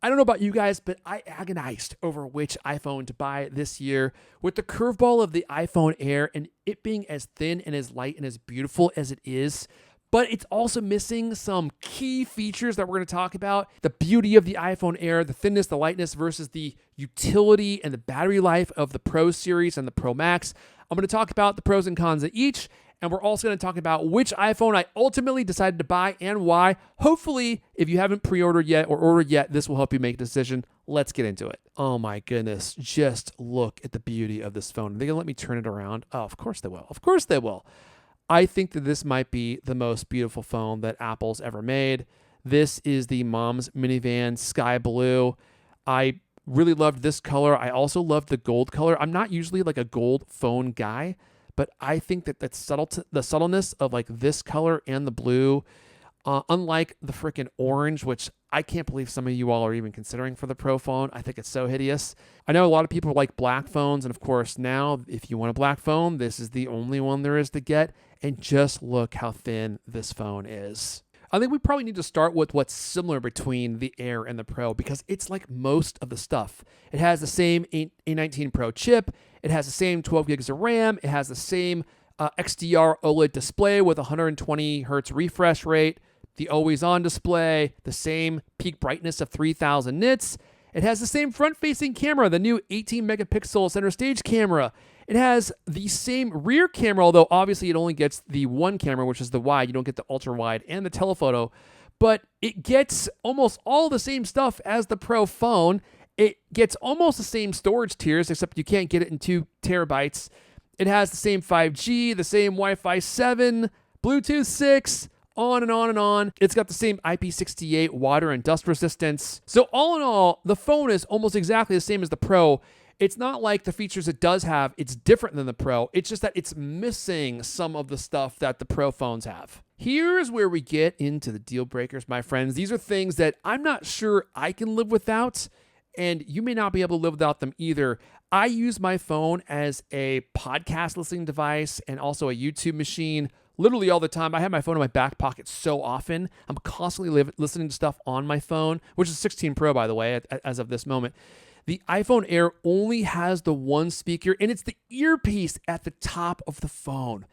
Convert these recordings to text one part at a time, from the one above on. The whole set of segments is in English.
I don't know about you guys, but I agonized over which iPhone to buy this year with the curveball of the iPhone Air and it being as thin and as light and as beautiful as it is. But it's also missing some key features that we're going to talk about. The beauty of the iPhone Air, the thinness, the lightness versus the utility and the battery life of the Pro series and the Pro Max. I'm going to talk about the pros and cons of each. And we're also going to talk about which iPhone I ultimately decided to buy and why. Hopefully, if you haven't pre-ordered yet or ordered yet, this will help you make a decision. Let's get into it. Oh my goodness. Just look at the beauty of this phone. Are they going to let me turn it around? Oh, of course they will. Of course they will. I think that this might be the most beautiful phone that Apple's ever made. This is the Mom's Minivan Sky Blue. I really loved this color. I also loved the gold color. I'm not usually like a gold phone guy, but I think that the subtleness of like this color and the blue, unlike the freaking orange, which I can't believe some of you all are even considering for the Pro phone. I think it's so hideous. I know a lot of people like black phones, and of course now, if you want a black phone, this is the only one there is to get. And just look how thin this phone is. I think we probably need to start with what's similar between the Air and the Pro because it's like most of the stuff. It has the same A19 Pro chip. It has the same 12 gigs of RAM. It has the same XDR OLED display with 120 hertz refresh rate, the always-on display, the same peak brightness of 3000 nits. It has the same front-facing camera, the new 18-megapixel center stage camera. It has the same rear camera, although obviously it only gets the one camera, which is the wide. You don't get the ultra-wide and the telephoto. But it gets almost all the same stuff as the Pro phone. It gets almost the same storage tiers, except you can't get it in 2 terabytes. It has the same 5G, the same Wi-Fi 7, Bluetooth 6, on and on and on. It's got the same IP68 water and dust resistance. So all in all, the phone is almost exactly the same as the Pro. It's not like the features it does have, it's different than the Pro. It's just that it's missing some of the stuff that the Pro phones have. Here's where we get into the deal breakers, my friends. These are things that I'm not sure I can live without, and you may not be able to live without them either. I use my phone as a podcast listening device and also a YouTube machine literally all the time. I have my phone in my back pocket so often. I'm constantly listening to stuff on my phone, which is 16 Pro, by the way, as of this moment. The iPhone Air only has the one speaker, and it's the earpiece at the top of the phone.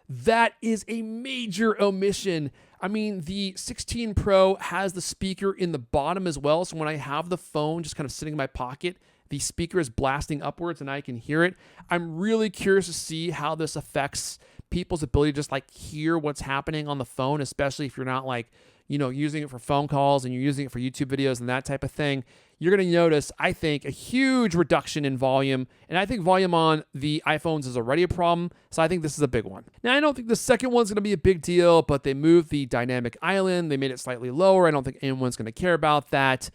That is a major omission. I mean, the 16 Pro has the speaker in the bottom as well, so when I have the phone just kind of sitting in my pocket, the speaker is blasting upwards and I can hear it. I'm really curious to see how this affects people's ability to just like hear what's happening on the phone, especially if you're not like, using it for phone calls and you're using it for YouTube videos and that type of thing. You're going to notice, I think, a huge reduction in volume. And I think volume on the iPhones is already a problem. So I think this is a big one. Now, I don't think the second one's going to be a big deal, but they moved the dynamic island. They made it slightly lower. I don't think anyone's going to care about that.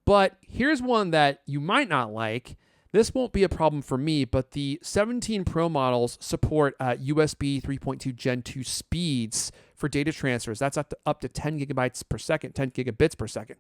But here's one that you might not like. This won't be a problem for me, but the 17 Pro models support USB 3.2 Gen 2 speeds for data transfers. That's up to 10 gigabytes per second, 10 gigabits per second.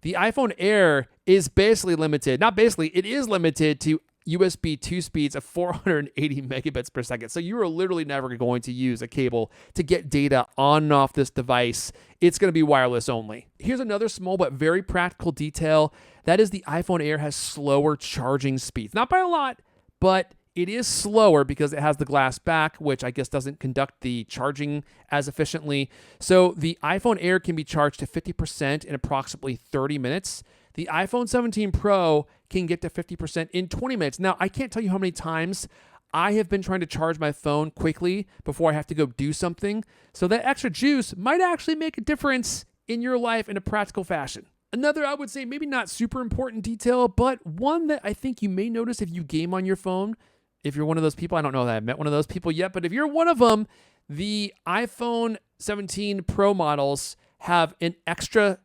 The iPhone Air is basically limited. Not basically, it is limited to USB 2 speeds of 480 megabits per second. So you are literally never going to use a cable to get data on and off this device. It's going to be wireless only. Here's another small but very practical detail. That is the iPhone Air has slower charging speeds. Not by a lot, but it is slower because it has the glass back, which I guess doesn't conduct the charging as efficiently. So the iPhone Air can be charged to 50% in approximately 30 minutes. The iPhone 17 Pro can get to 50% in 20 minutes. Now, I can't tell you how many times I have been trying to charge my phone quickly before I have to go do something. So that extra juice might actually make a difference in your life in a practical fashion. Another, I would say, maybe not super important detail, but one that I think you may notice if you game on your phone. If you're one of those people, I don't know that I've met one of those people yet, but if you're one of them, the iPhone 17 Pro models have an extra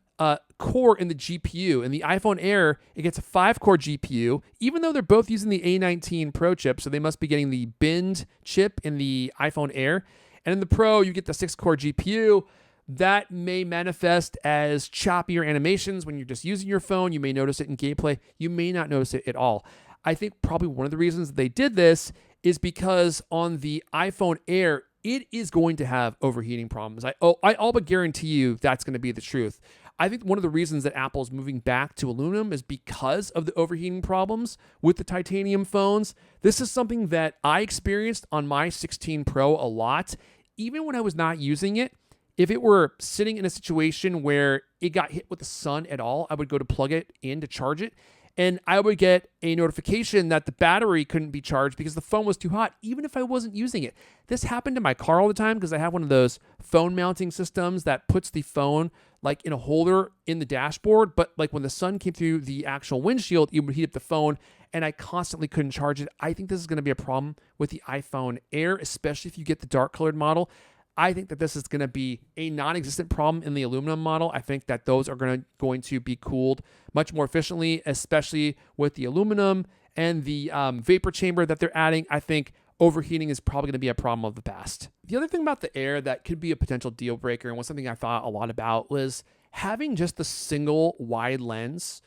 core in the GPU. In the iPhone Air, it gets a 5-core GPU, even though they're both using the A19 Pro chip, so they must be getting the binned chip in the iPhone Air. And in the Pro, you get the 6-core GPU. That may manifest as choppier animations when you're just using your phone. You may notice it in gameplay. You may not notice it at all. I think probably one of the reasons they did this is because on the iPhone Air, it is going to have overheating problems. I all but guarantee you that's going to be the truth. I think one of the reasons that Apple is moving back to aluminum is because of the overheating problems with the titanium phones. This is something that I experienced on my 16 Pro a lot, even when I was not using it. If it were sitting in a situation where it got hit with the sun at all, I would go to plug it in to charge it, and I would get a notification that the battery couldn't be charged because the phone was too hot, even if I wasn't using it. This happened in my car all the time because I have one of those phone mounting systems that puts the phone like in a holder in the dashboard, but like when the sun came through the actual windshield, it would heat up the phone, and I constantly couldn't charge it. I think this is going to be a problem with the iPhone Air, especially if you get the dark colored model. I think that this is going to be a non-existent problem in the aluminum model. I think that those are going to be cooled much more efficiently, especially with the aluminum and the vapor chamber that they're adding. I think overheating is probably going to be a problem of the past. The other thing about the Air that could be a potential deal breaker, and was something I thought a lot about, was having just the single wide lens.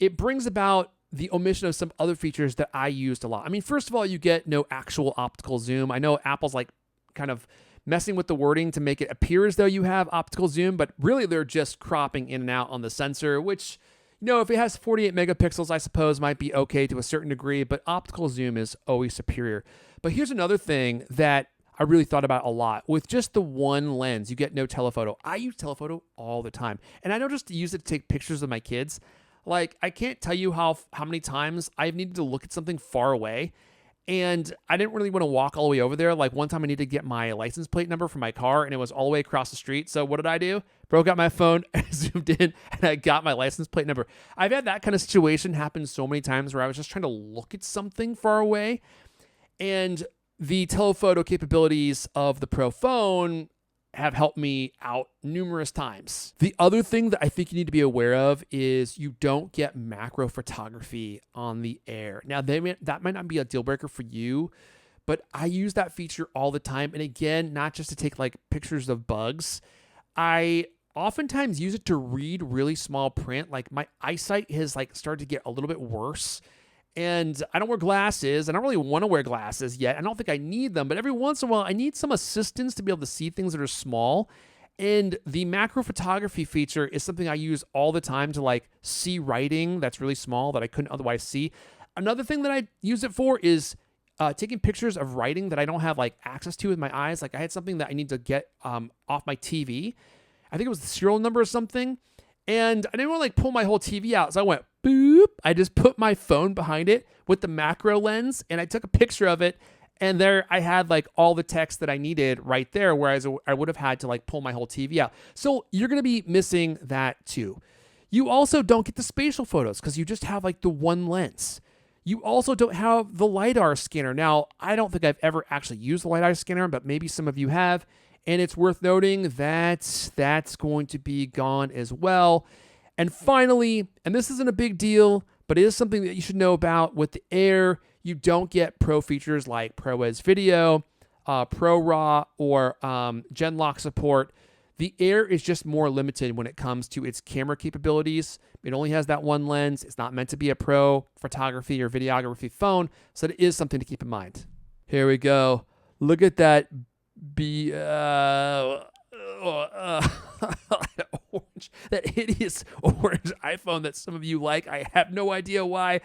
It brings about the omission of some other features that I used a lot. I mean, first of all, you get no actual optical zoom. I know Apple's like kind of messing with the wording to make it appear as though you have optical zoom, but really they're just cropping in and out on the sensor, which, you know, if it has 48 megapixels, I suppose might be okay to a certain degree, but optical zoom is always superior. But here's another thing that I really thought about a lot. With just the one lens, you get no telephoto. I use telephoto all the time, and I don't just use it to take pictures of my kids. Like, I can't tell you how many times I've needed to look at something far away, and I didn't really want to walk all the way over there. Like, one time I needed to get my license plate number for my car, and it was all the way across the street. So what did I do? Broke out my phone, and zoomed in, and I got my license plate number. I've had that kind of situation happen so many times where I was just trying to look at something far away, and the telephoto capabilities of the Pro phone have helped me out numerous times. The other thing that I think you need to be aware of is you don't get macro photography on the Air. Now, that might not be a deal breaker for you, but I use that feature all the time. And again, not just to take like pictures of bugs. I oftentimes use it to read really small print. Like, my eyesight has like started to get a little bit worse. And I don't wear glasses. I don't really want to wear glasses yet. I don't think I need them, but every once in a while, I need some assistance to be able to see things that are small. And the macro photography feature is something I use all the time to like see writing that's really small that I couldn't otherwise see. Another thing that I use it for is taking pictures of writing that I don't have like access to with my eyes. Like, I had something that I need to get off my TV. I think it was the serial number or something. And I didn't want to like pull my whole TV out. So I went boop. I just put my phone behind it with the macro lens, and I took a picture of it. And there I had like all the text that I needed right there, whereas I would have had to like pull my whole TV out. So you're going to be missing that too. You also don't get the spatial photos because you just have like the one lens. You also don't have the LiDAR scanner. Now, I don't think I've ever actually used the LiDAR scanner, but maybe some of you have. And it's worth noting that that's going to be gone as well. And finally, and this isn't a big deal, but it is something that you should know about with the Air, you don't get Pro features like ProRes Video, Pro RAW, or Genlock support. The Air is just more limited when it comes to its camera capabilities. It only has that one lens. It's not meant to be a pro photography or videography phone, so it is something to keep in mind. Here we go. Look at that orange, that hideous orange iPhone that some of you like. I have no idea why.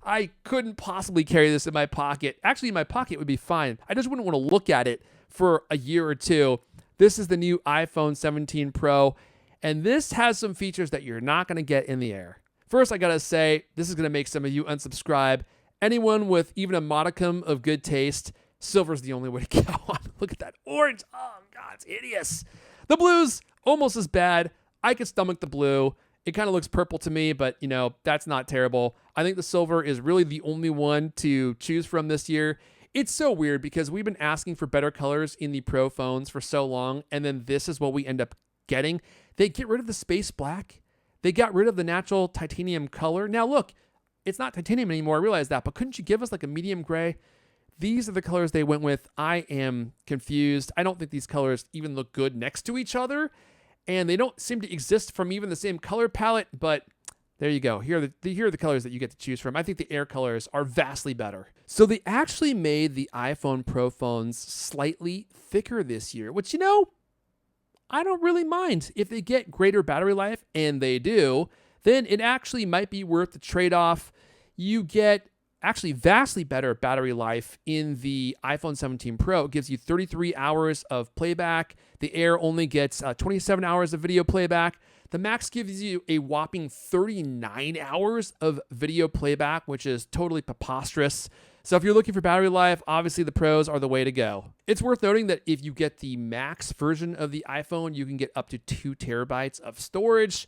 I couldn't possibly carry this in my pocket. Actually, in my pocket would be fine. I just wouldn't want to look at it for a year or two. This is the new iPhone 17 Pro, and this has some features that you're not going to get in the Air. First, I got to say, this is going to make some of you unsubscribe. Anyone with even a modicum of good taste, silver's the only way to go. Look at that orange. Oh, God, it's hideous. The blue's almost as bad. I could stomach the blue. It kind of looks purple to me, but, you know, that's not terrible. I think the silver is really the only one to choose from this year. It's so weird because we've been asking for better colors in the Pro phones for so long, and then this is what we end up getting. They get rid of the space black. They got rid of the natural titanium color. Now, look, it's not titanium anymore. I realize that, but couldn't you give us like a medium gray? These are the colors they went with. I am confused. I don't think these colors even look good next to each other, and they don't seem to exist from even the same color palette, but there you go. Here are the colors that you get to choose from. I think the Air colors are vastly better. So they actually made the iPhone Pro phones slightly thicker this year, which, you know, I don't really mind. If they get greater battery life, and they do, then it actually might be worth the trade-off. You get actually vastly better battery life in the iPhone 17 Pro. It gives you 33 hours of playback. The Air only gets 27 hours of video playback. The Max gives you a whopping 39 hours of video playback, which is totally preposterous. So if you're looking for battery life, obviously the Pros are the way to go. It's worth noting that if you get the Max version of the iPhone, you can get up to 2 terabytes of storage.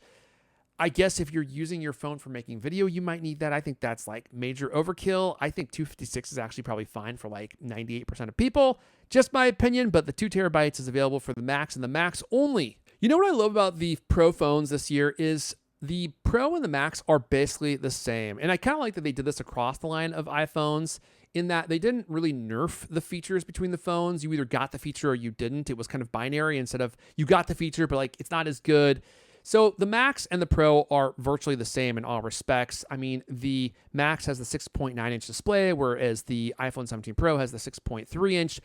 I guess if you're using your phone for making video, you might need that. I think that's like major overkill. I think 256 is actually probably fine for like 98% of people. Just my opinion, but the 2 terabytes is available for the Max and the Max only. You know what I love about the Pro phones this year is the Pro and the Max are basically the same. And I kind of like that they did this across the line of iPhones in that they didn't really nerf the features between the phones. You either got the feature or you didn't. It was kind of binary instead of you got the feature, but like it's not as good. So the Max and the Pro are virtually the same in all respects. I mean, the Max has the 6.9-inch display, whereas the iPhone 17 Pro has the 6.3-inch.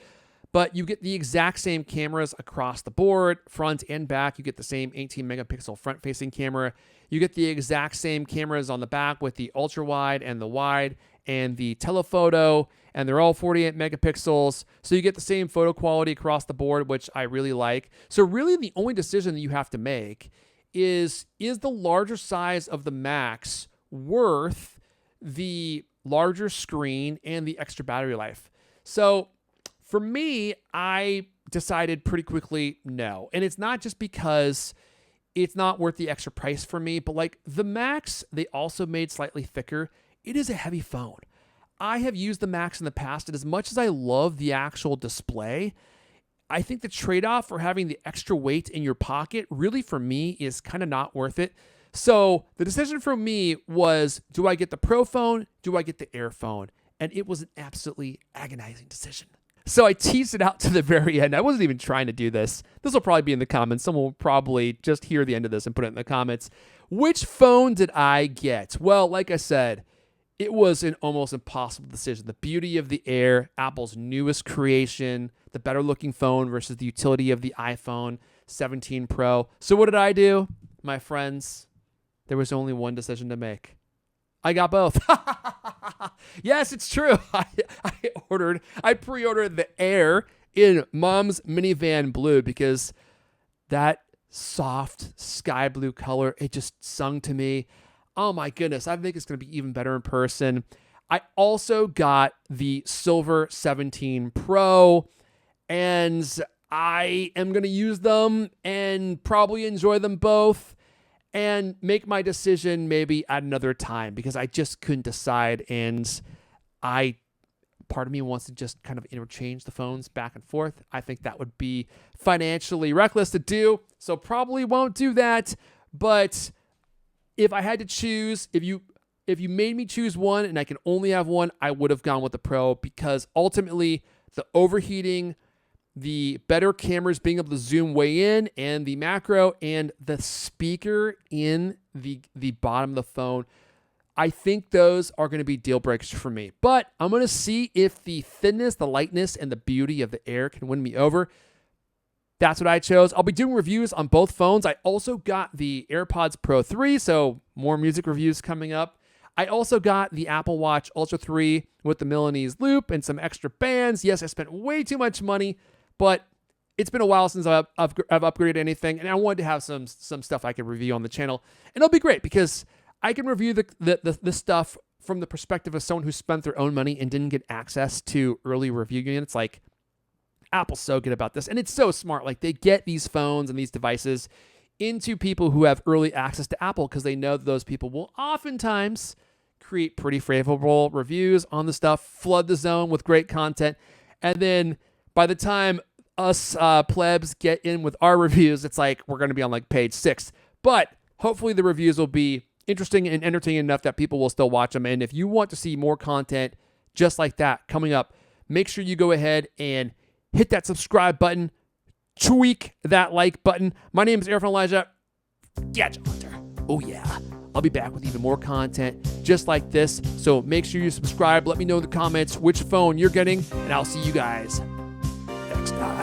But you get the exact same cameras across the board, front and back. You get the same 18-megapixel front-facing camera. You get the exact same cameras on the back with the ultra-wide and the wide and the telephoto, and they're all 48 megapixels. So you get the same photo quality across the board, which I really like. So really the only decision that you have to make is the larger size of the Max worth the larger screen and the extra battery life? So for me, I decided pretty quickly no. And it's not just because it's not worth the extra price for me, but like the Max, they also made slightly thicker. It is a heavy phone. I have used the Max in the past, and as much as I love the actual display, I think the trade-off for having the extra weight in your pocket really for me is kind of not worth it. So the decision for me was, do I get the Pro phone? Do I get the Air phone? And it was an absolutely agonizing decision. So I teased it out to the very end. I wasn't even trying to do this. This will probably be in the comments. Someone will probably just hear the end of this and put it in the comments. Which phone did I get? Well, like I said, it was an almost impossible decision. The beauty of the Air, Apple's newest creation, the better looking phone versus the utility of the iPhone 17 Pro. So what did I do? My friends, there was only one decision to make. I got both. Yes, it's true. I pre-ordered the Air in Mom's minivan blue because that soft sky blue color, it just sung to me. Oh my goodness, I think it's going to be even better in person. I also got the silver 17 Pro, and I am going to use them and probably enjoy them both and make my decision maybe at another time because I just couldn't decide, and part of me wants to just kind of interchange the phones back and forth. I think that would be financially reckless to do, so probably won't do that. But if I had to choose, if you made me choose one and I can only have one, I would have gone with the Pro because ultimately the overheating, the better cameras being able to zoom way in, and the macro and the speaker in the bottom of the phone, I think those are going to be deal breakers for me. But I'm going to see if the thinness, the lightness, and the beauty of the Air can win me over. That's what I chose. I'll be doing reviews on both phones. I also got the AirPods Pro 3, so more music reviews coming up. I also got the Apple Watch Ultra 3 with the Milanese loop and some extra bands. Yes, I spent way too much money, but it's been a while since I've upgraded anything, and I wanted to have some stuff I could review on the channel. And it'll be great because I can review the stuff from the perspective of someone who spent their own money and didn't get access to early review units. Like, Apple's so good about this, and it's so smart. Like, they get these phones and these devices into people who have early access to Apple because they know that those people will oftentimes create pretty favorable reviews on the stuff, flood the zone with great content, and then by the time us plebs get in with our reviews, it's like we're going to be on like page 6. But hopefully the reviews will be interesting and entertaining enough that people will still watch them. And if you want to see more content just like that coming up, make sure you go ahead and hit that subscribe button, tweak that like button. My name is Airphone Elijah, Gadget Hunter. Oh yeah, I'll be back with even more content just like this. So make sure you subscribe. Let me know in the comments which phone you're getting, and I'll see you guys next time.